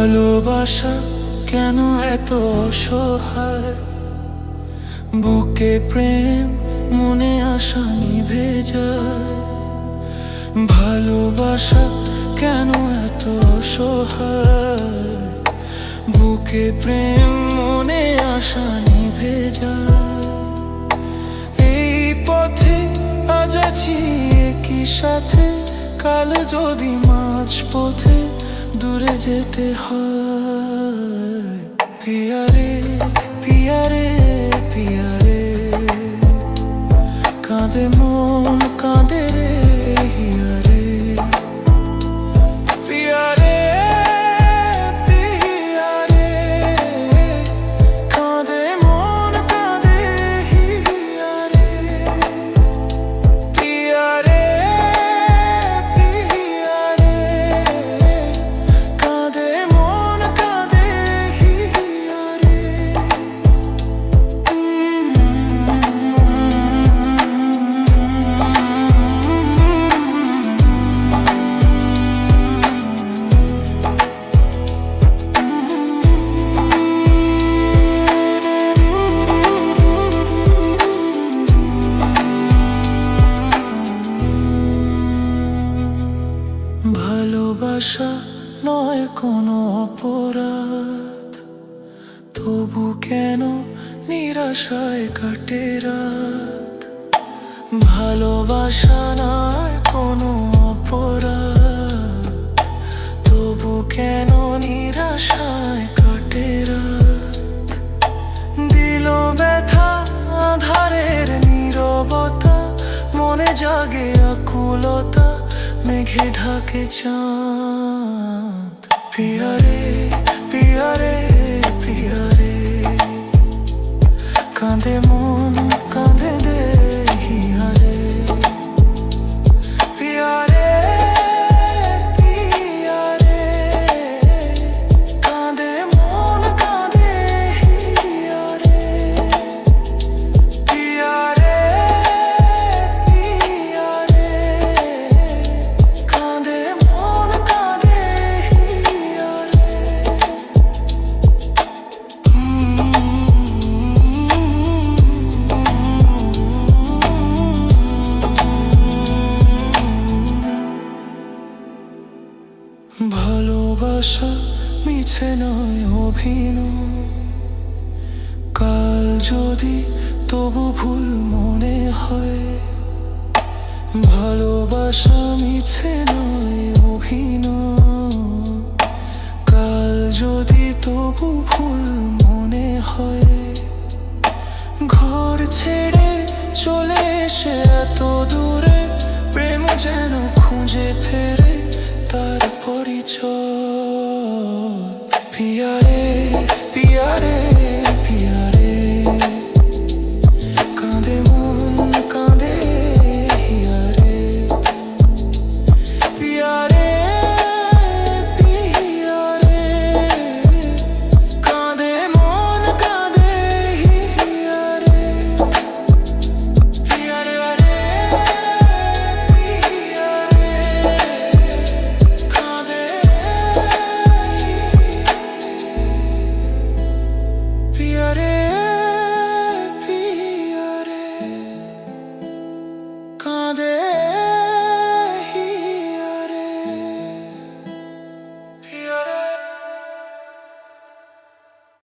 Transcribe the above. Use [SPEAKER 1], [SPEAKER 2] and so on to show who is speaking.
[SPEAKER 1] ভালোবাসা কেন এত অসহায়, বুকে প্রেম মনে আশা নিভে যায়। ভালোবাসা কেন এত অসহায়, বুকে প্রেম মনে আশা নিভে যায়। এই পথে আজ আছি একই সাথে, কাল যদি মাঝ পথে দূরে যেতে হয়। পিয়ারে পিয়ারে পিয়ারে, কাঁদে মন কাঁদে রে হিয়ারে। পিয়ারে পিয়ারে, কাঁদে মন কাঁদে হিয়ারে। পিয়ারে পিয়ারে, কাঁদে মন কাঁদে হিয়ারে। ভালোবাসা নয় কোনো অপরাধ, তবু কেন নিরাশায় কাটে রাত। ভালোবাসা নয় কোনো অপরাধ, তবু কেন নিরাশায় কাটে রাত। দিল ব্যথা আধারের নীরবতা, মনে জাগে আকুলতা, মেঘে ঢাকে চাঁদ। পিয়ারে পিয়ারে পিয়ারে, কাঁদে মন কাঁদে দে হিয়ারে। পিয়ারে পিয়ারে, কাঁদে মন কাঁদে হিয়ারে। পিয়ারে পিয়ারে, কাঁদে মন কাঁদে হিয়ারে। ভালোবাসা মিছে নয় অভিনয়, কাল যদি তবু ভুল মনে হয়। ভালোবাসা মিছে নয় অভিনয়, কাল যদি তবু ভুল মনে হয়।